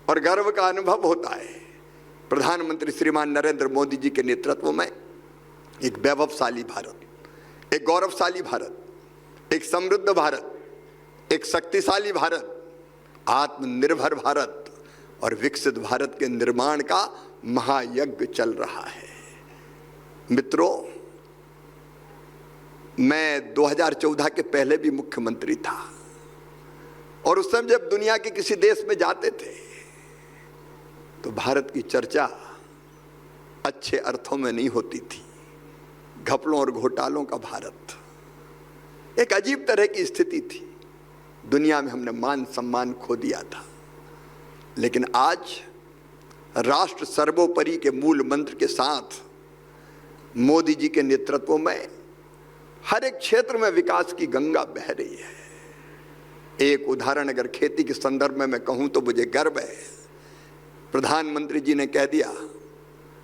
और गर्व का अनुभव होता है। प्रधानमंत्री श्रीमान नरेंद्र मोदी जी के नेतृत्व में एक वैभवशाली भारत, एक गौरवशाली भारत, एक समृद्ध भारत, एक शक्तिशाली भारत, आत्मनिर्भर भारत और विकसित भारत के निर्माण का महायज्ञ चल रहा है। मित्रों, मैं 2014 के पहले भी मुख्यमंत्री था और उस समय जब दुनिया के किसी देश में जाते थे तो भारत की चर्चा अच्छे अर्थों में नहीं होती थी। घपलों और घोटालों का भारत, एक अजीब तरह की स्थिति थी। दुनिया में हमने मान सम्मान खो दिया था। लेकिन आज राष्ट्र सर्वोपरि के मूल मंत्र के साथ मोदी जी के नेतृत्व में हर एक क्षेत्र में विकास की गंगा बह रही है। एक उदाहरण अगर खेती के संदर्भ में मैं कहूं तो मुझे गर्व है। प्रधानमंत्री जी ने कह दिया,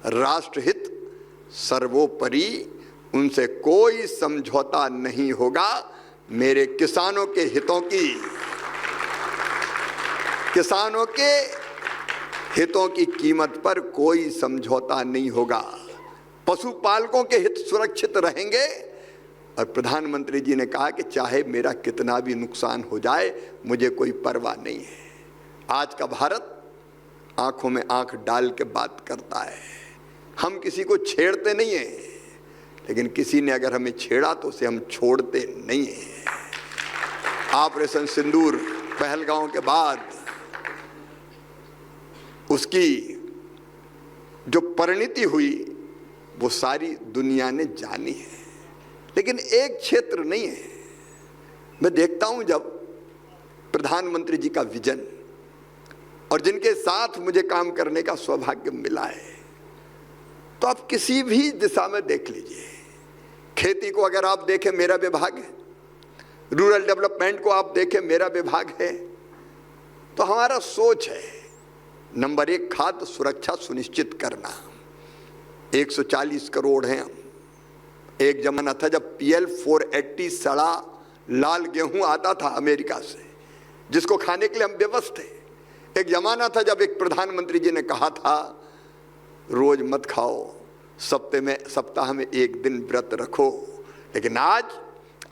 राष्ट्रहित सर्वोपरि, उनसे कोई समझौता नहीं होगा। मेरे किसानों के हितों की कीमत पर कोई समझौता नहीं होगा। पशुपालकों के हित सुरक्षित रहेंगे। और प्रधानमंत्री जी ने कहा कि चाहे मेरा कितना भी नुकसान हो जाए, मुझे कोई परवाह नहीं है। आज का भारत आंखों में आंख डाल के बात करता है। हम किसी को छेड़ते नहीं हैं, लेकिन किसी ने अगर हमें छेड़ा तो उसे हम छोड़ते नहीं हैं। ऑपरेशन सिंदूर पहलगांव के बाद उसकी जो परिणति हुई वो सारी दुनिया ने जानी है। लेकिन एक क्षेत्र नहीं है। मैं देखता हूं जब प्रधानमंत्री जी का विजन और जिनके साथ मुझे काम करने का सौभाग्य मिला है, तो आप किसी भी दिशा में देख लीजिए। खेती को अगर आप देखें, मेरा विभाग है। रूरल डेवलपमेंट को आप देखें, मेरा विभाग है। तो हमारा सोच है, नंबर 1 खाद्य सुरक्षा सुनिश्चित करना। 140 करोड़ हैं। एक जमाना था जब PL 480 सड़ा लाल गेहूं आता था अमेरिका से, जिसको खाने के लिए हम बेबस थे। एक जमाना था जब एक प्रधानमंत्री जी ने कहा था, रोज मत खाओ, सप्ताह में एक दिन व्रत रखो। लेकिन आज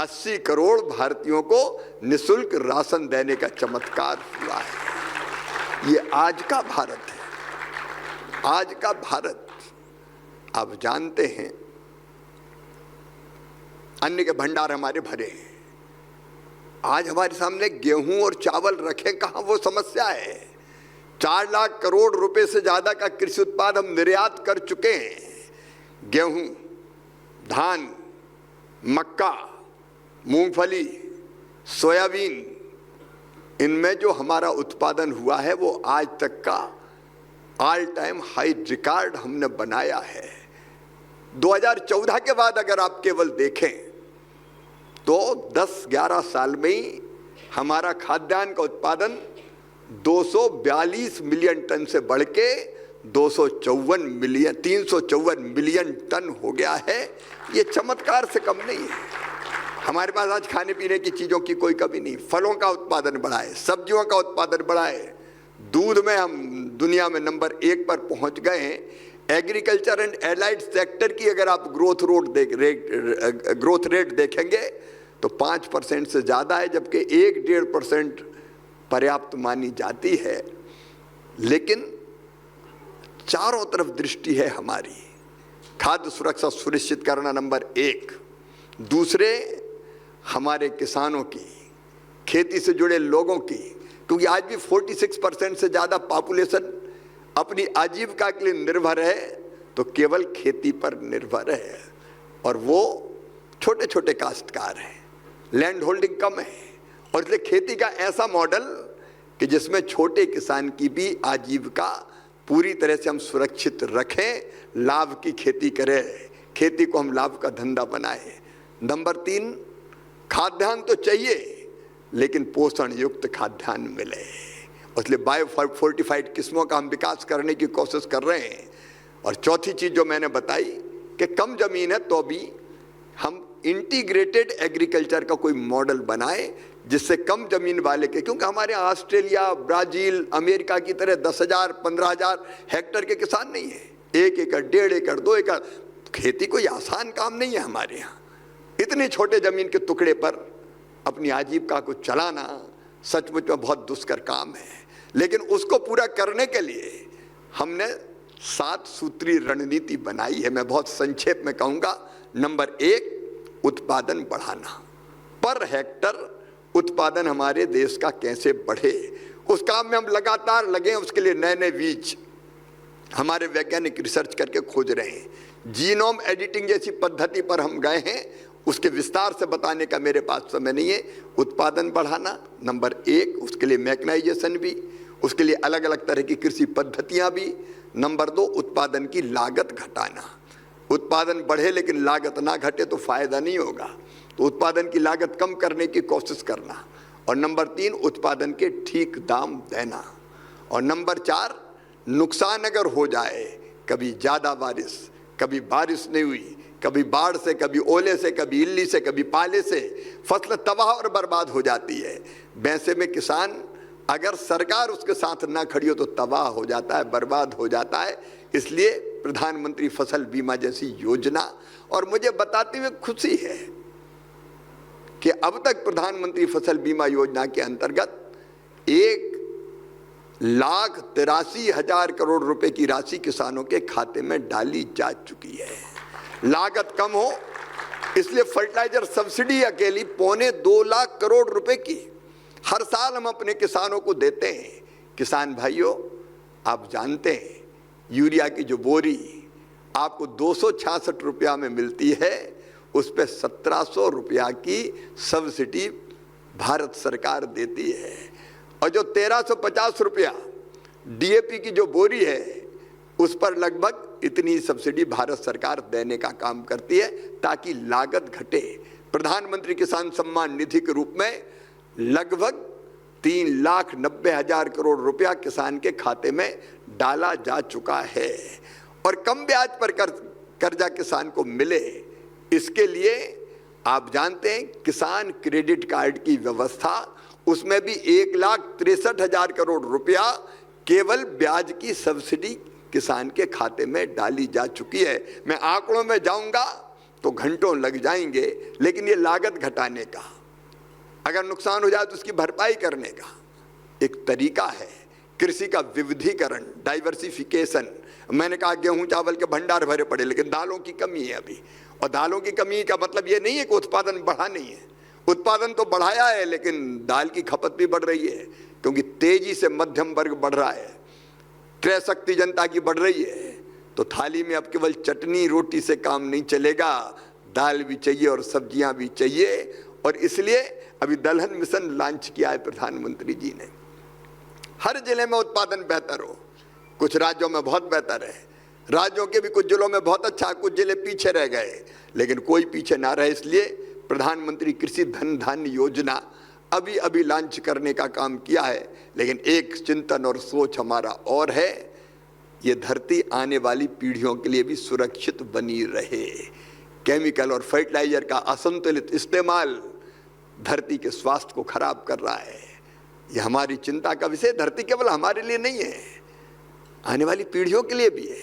80 करोड़ भारतीयों को निःशुल्क राशन देने का चमत्कार हुआ है। ये आज का भारत है। आज का भारत, आप जानते हैं, अन्न के भंडार हमारे भरे हैं। आज हमारे सामने गेहूं और चावल रखे कहां, वो समस्या है। 4 लाख करोड़ रुपए से ज्यादा का कृषि उत्पाद हम निर्यात कर चुके हैं। गेहूं, धान, मक्का, मूंगफली, सोयाबीन, इनमें जो हमारा उत्पादन हुआ है वो आज तक का ऑल टाइम हाई रिकॉर्ड हमने बनाया है। 2014 के बाद अगर आप केवल देखें तो 10-11 साल में ही हमारा खाद्यान्न का उत्पादन 242 मिलियन टन से बढ़ के 354 मिलियन टन हो गया है। ये चमत्कार से कम नहीं है। हमारे पास आज खाने पीने की चीज़ों की कोई कमी नहीं। फलों का उत्पादन बढ़ाए, सब्जियों का उत्पादन बढ़ाए, दूध में हम दुनिया में नंबर 1 पर पहुंच गए हैं। एग्रीकल्चर एंड एलाइड सेक्टर की अगर आप ग्रोथ रेट देखेंगे तो 5% से ज़्यादा है, जबकि 1-1.5% पर्याप्त मानी जाती है। लेकिन चारों तरफ दृष्टि है हमारी। खाद्य सुरक्षा सुनिश्चित करना नंबर 1। दूसरे, हमारे किसानों की, खेती से जुड़े लोगों की, क्योंकि आज भी 46% से ज़्यादा पॉपुलेशन अपनी आजीविका के लिए निर्भर है, तो केवल खेती पर निर्भर है। और वो छोटे छोटे काश्तकार हैं, लैंड होल्डिंग कम है। और इसलिए खेती का ऐसा मॉडल कि जिसमें छोटे किसान की भी आजीविका पूरी तरह से हम सुरक्षित रखें, लाभ की खेती करें, खेती को हम लाभ का धंधा बनाएं। नंबर 3, खाद्यान्न तो चाहिए लेकिन पोषण युक्त खाद्यान्न मिले, इसलिए बायो फोर्टिफाइड किस्मों का हम विकास करने की कोशिश कर रहे हैं। और चौथी चीज जो मैंने बताई कि कम जमीन है तो भी हम इंटीग्रेटेड एग्रीकल्चर का कोई मॉडल बनाए जिससे कम जमीन वाले के, क्योंकि हमारे यहाँ ऑस्ट्रेलिया, ब्राजील, अमेरिका की तरह 10,000 15,000 हेक्टेयर के किसान नहीं है। 1 एकड़, 1.5 एकड़, 2 एकड़, खेती कोई आसान काम नहीं है हमारे यहाँ। इतने छोटे जमीन के टुकड़े पर अपनी आजीविका को चलाना सचमुच में बहुत दुष्कर काम है। लेकिन उसको पूरा करने के लिए हमने 7 सूत्री रणनीति बनाई है। मैं बहुत संक्षेप में कहूँगा। नंबर 1, उत्पादन बढ़ाना। पर हेक्टर उत्पादन हमारे देश का कैसे बढ़े, उस काम में हम लगातार लगे। उसके लिए नए नए बीज हमारे वैज्ञानिक रिसर्च करके खोज रहे हैं। जीनोम एडिटिंग जैसी पद्धति पर हम गए हैं, उसके विस्तार से बताने का मेरे पास समय नहीं है। उत्पादन बढ़ाना नंबर 1, उसके लिए मैकेनाइजेशन भी, उसके लिए अलग अलग तरह की कृषि पद्धतियां भी। नंबर 2, उत्पादन की लागत घटाना। उत्पादन बढ़े लेकिन लागत ना घटे तो फायदा नहीं होगा, तो उत्पादन की लागत कम करने की कोशिश करना। और नंबर 3, उत्पादन के ठीक दाम देना। और नंबर 4, नुकसान अगर हो जाए, कभी ज़्यादा बारिश, कभी बारिश नहीं हुई, कभी बाढ़ से, कभी ओले से, कभी इल्ली से, कभी पाले से फसल तबाह और बर्बाद हो जाती है। वैसे में किसान अगर सरकार उसके साथ ना खड़ी हो तो तबाह हो जाता है, बर्बाद हो जाता है। इसलिए प्रधानमंत्री फसल बीमा जैसी योजना, और मुझे बताते हुए खुशी है कि अब तक प्रधानमंत्री फसल बीमा योजना के अंतर्गत 1,83,000 करोड़ रुपए की राशि किसानों के खाते में डाली जा चुकी है। लागत कम हो इसलिए फर्टिलाइजर सब्सिडी अकेली 2.25 लाख करोड़ रुपए की हर साल हम अपने किसानों को देते हैं। किसान भाइयों, आप जानते हैं यूरिया की जो बोरी आपको 266 रुपया में मिलती है, उस पर 1700 रुपया की सब्सिडी भारत सरकार देती है। और जो 1350 रुपया डीएपी की जो बोरी है, उस पर लगभग इतनी सब्सिडी भारत सरकार देने का काम करती है ताकि लागत घटे। प्रधानमंत्री किसान सम्मान निधि के रूप में लगभग 3,90,000 करोड़ रुपया किसान के खाते में डाला जा चुका है। और कम ब्याज पर कर्जा किसान को मिले, इसके लिए आप जानते हैं किसान क्रेडिट कार्ड की व्यवस्था, उसमें भी 1,63,000 करोड़ रुपया केवल ब्याज की सब्सिडी किसान के खाते में डाली जा चुकी है। मैं आंकड़ों में जाऊंगा तो घंटों लग जाएंगे, लेकिन ये लागत घटाने का, अगर नुकसान हो जाए तो उसकी भरपाई करने का एक तरीका है। कृषि का विविधीकरण, डाइवर्सिफिकेशन। मैंने कहा गेहूं चावल के भंडार भरे पड़े, लेकिन दालों की कमी है अभी। और दालों की कमी का मतलब ये नहीं है कि उत्पादन बढ़ा नहीं है, उत्पादन तो बढ़ाया है, लेकिन दाल की खपत भी बढ़ रही है, क्योंकि तेजी से मध्यम वर्ग बढ़ रहा है, क्रय शक्ति जनता की बढ़ रही है। तो थाली में अब केवल चटनी रोटी से काम नहीं चलेगा, दाल भी चाहिए और सब्जियां भी चाहिए। और इसलिए अभी दलहन मिशन लॉन्च किया है प्रधानमंत्री जी ने। हर जिले में उत्पादन बेहतर हो। कुछ राज्यों में बहुत बेहतर है, राज्यों के भी कुछ जिलों में बहुत अच्छा, कुछ जिले पीछे रह गए, लेकिन कोई पीछे ना रहे इसलिए प्रधानमंत्री कृषि धन धान्य योजना अभी अभी लॉन्च करने का काम किया है। लेकिन एक चिंतन और सोच हमारा और है, ये धरती आने वाली पीढ़ियों के लिए भी सुरक्षित बनी रहे। केमिकल और फर्टिलाइजर का असंतुलित इस्तेमाल धरती के स्वास्थ्य को खराब कर रहा है। ये हमारी चिंता का विषय। धरती केवल हमारे लिए नहीं है, आने वाली पीढ़ियों के लिए भी है,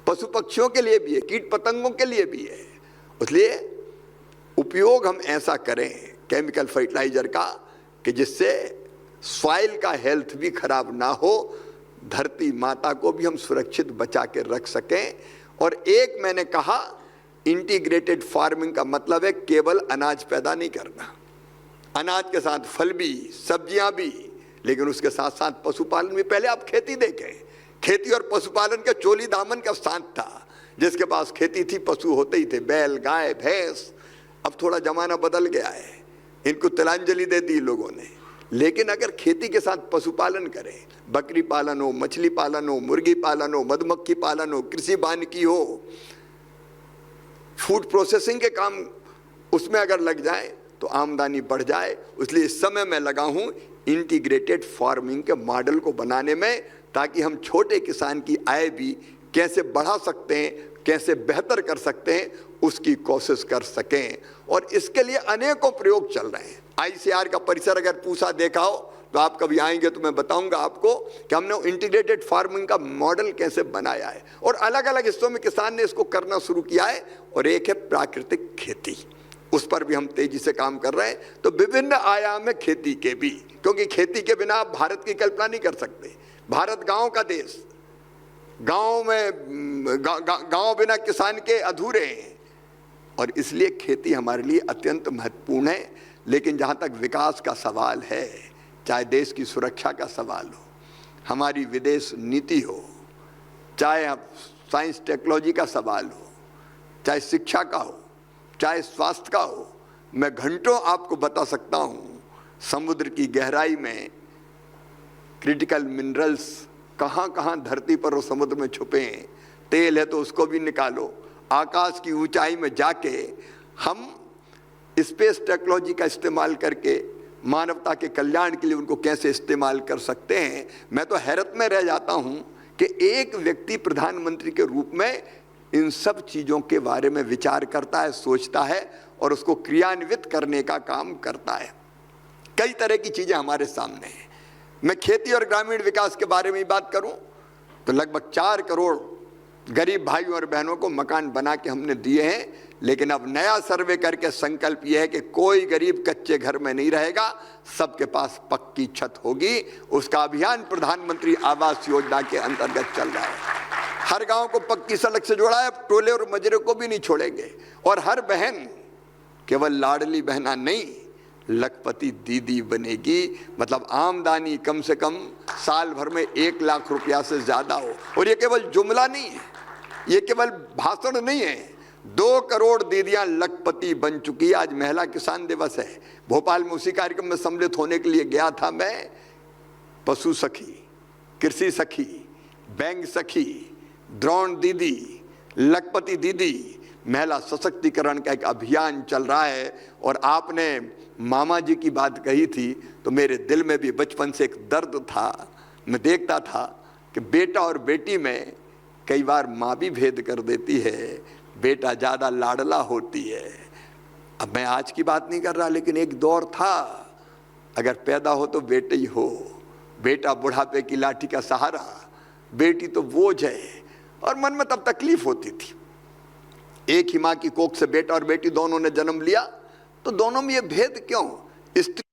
पशु पक्षियों के लिए भी है, कीट पतंगों के लिए भी है। इसलिए उपयोग हम ऐसा करें केमिकल फर्टिलाइजर का कि जिससे सॉइल का हेल्थ भी खराब ना हो, धरती माता को भी हम सुरक्षित बचा के रख सकें। और एक मैंने कहा, इंटीग्रेटेड फार्मिंग का मतलब है केवल अनाज पैदा नहीं करना, अनाज के साथ फल भी, सब्जियां भी, लेकिन उसके साथ साथ पशुपालन भी। पहले आप खेती देखें, खेती और पशुपालन के चोली दामन का साथ था। जिसके पास खेती थी पशु होते ही थे, बैल, गाय, भैंस। अब थोड़ा जमाना बदल गया है, इनको तिलांजलि दे दी लोगों ने। लेकिन अगर खेती के साथ पशुपालन करें, बकरी पालन हो, मछली पालन हो, मुर्गी पालन हो, मधुमक्खी पालन हो, कृषि वानिकी हो, फूड प्रोसेसिंग के काम उसमें अगर लग जाए तो आमदनी बढ़ जाए। इसलिए इस समय मैं लगा हूं इंटीग्रेटेड फार्मिंग के मॉडल को बनाने में, ताकि हम छोटे किसान की आय भी कैसे बढ़ा सकते हैं, कैसे बेहतर कर सकते हैं, उसकी कोशिश कर सकें। और इसके लिए अनेकों प्रयोग चल रहे हैं। ICR का परिसर अगर पूसा देखा हो तो आप कभी आएंगे तो मैं बताऊंगा आपको कि हमने इंटीग्रेटेड फार्मिंग का मॉडल कैसे बनाया है और अलग अलग हिस्सों में किसान ने इसको करना शुरू किया है। और एक है प्राकृतिक खेती, उस पर भी हम तेजी से काम कर रहे हैं। तो विभिन्न आयाम है खेती के भी, क्योंकि खेती के बिना आप भारत की कल्पना नहीं कर सकते। भारत गांव का देश, गांव में गांव बिना किसान के अधूरे हैं और इसलिए खेती हमारे लिए अत्यंत महत्वपूर्ण है। लेकिन जहां तक विकास का सवाल है, चाहे देश की सुरक्षा का सवाल हो, हमारी विदेश नीति हो, चाहे साइंस टेक्नोलॉजी का सवाल हो, चाहे शिक्षा का हो, चाहे स्वास्थ्य का हो, मैं घंटों आपको बता सकता हूं समुद्र की गहराई में क्रिटिकल मिनरल्स कहां कहां धरती पर और समुद्र में छुपे हैं। तेल है तो उसको भी निकालो। आकाश की ऊंचाई में जाके हम स्पेस टेक्नोलॉजी का इस्तेमाल करके मानवता के कल्याण के लिए उनको कैसे इस्तेमाल कर सकते हैं। मैं तो हैरत में रह जाता हूं कि एक व्यक्ति प्रधानमंत्री के रूप में इन सब चीज़ों के बारे में विचार करता है, सोचता है और उसको क्रियान्वित करने का काम करता है। कई तरह की चीज़ें हमारे सामने हैं। मैं खेती और ग्रामीण विकास के बारे में बात करूं तो लगभग 4 करोड़ गरीब भाइयों और बहनों को मकान बना के हमने दिए हैं। लेकिन अब नया सर्वे करके संकल्प यह है कि कोई गरीब कच्चे घर में नहीं रहेगा, सबके पास पक्की छत होगी। उसका अभियान प्रधानमंत्री आवास योजना के अंतर्गत चल रहा है। हर गांव को पक्की सड़क से जोड़ा है, टोले और मजरे को भी नहीं छोड़ेंगे। और हर बहन केवल लाडली बहना नहीं, लखपति दीदी बनेगी। मतलब आमदनी कम से कम साल भर में 1 लाख रुपया से ज्यादा हो। और ये केवल जुमला नहीं है, ये केवल भाषण नहीं है। 2 करोड़ दीदियां लखपति बन चुकी है। आज महिला किसान दिवस है। भोपाल में उसी कार्यक्रम में सम्मिलित होने के लिए गया था मैं। पशु सखी, कृषि सखी, बैंक सखी, द्रोण दीदी, लखपति दीदी, महिला सशक्तिकरण का एक अभियान चल रहा है। और आपने मामा जी की बात कही थी तो मेरे दिल में भी बचपन से एक दर्द था। मैं देखता था कि बेटा और बेटी में कई बार माँ भी भेद कर देती है, बेटा ज़्यादा लाडला होती है। अब मैं आज की बात नहीं कर रहा, लेकिन एक दौर था अगर पैदा हो तो बेटे ही हो। बेटा बुढ़ापे की लाठी का सहारा, बेटी तो बोझ है। और मन में तब तकलीफ होती थी। एक ही माँ की कोख से बेटा और बेटी दोनों ने जन्म लिया, तो दोनों में ये भेद क्यों? स्त्री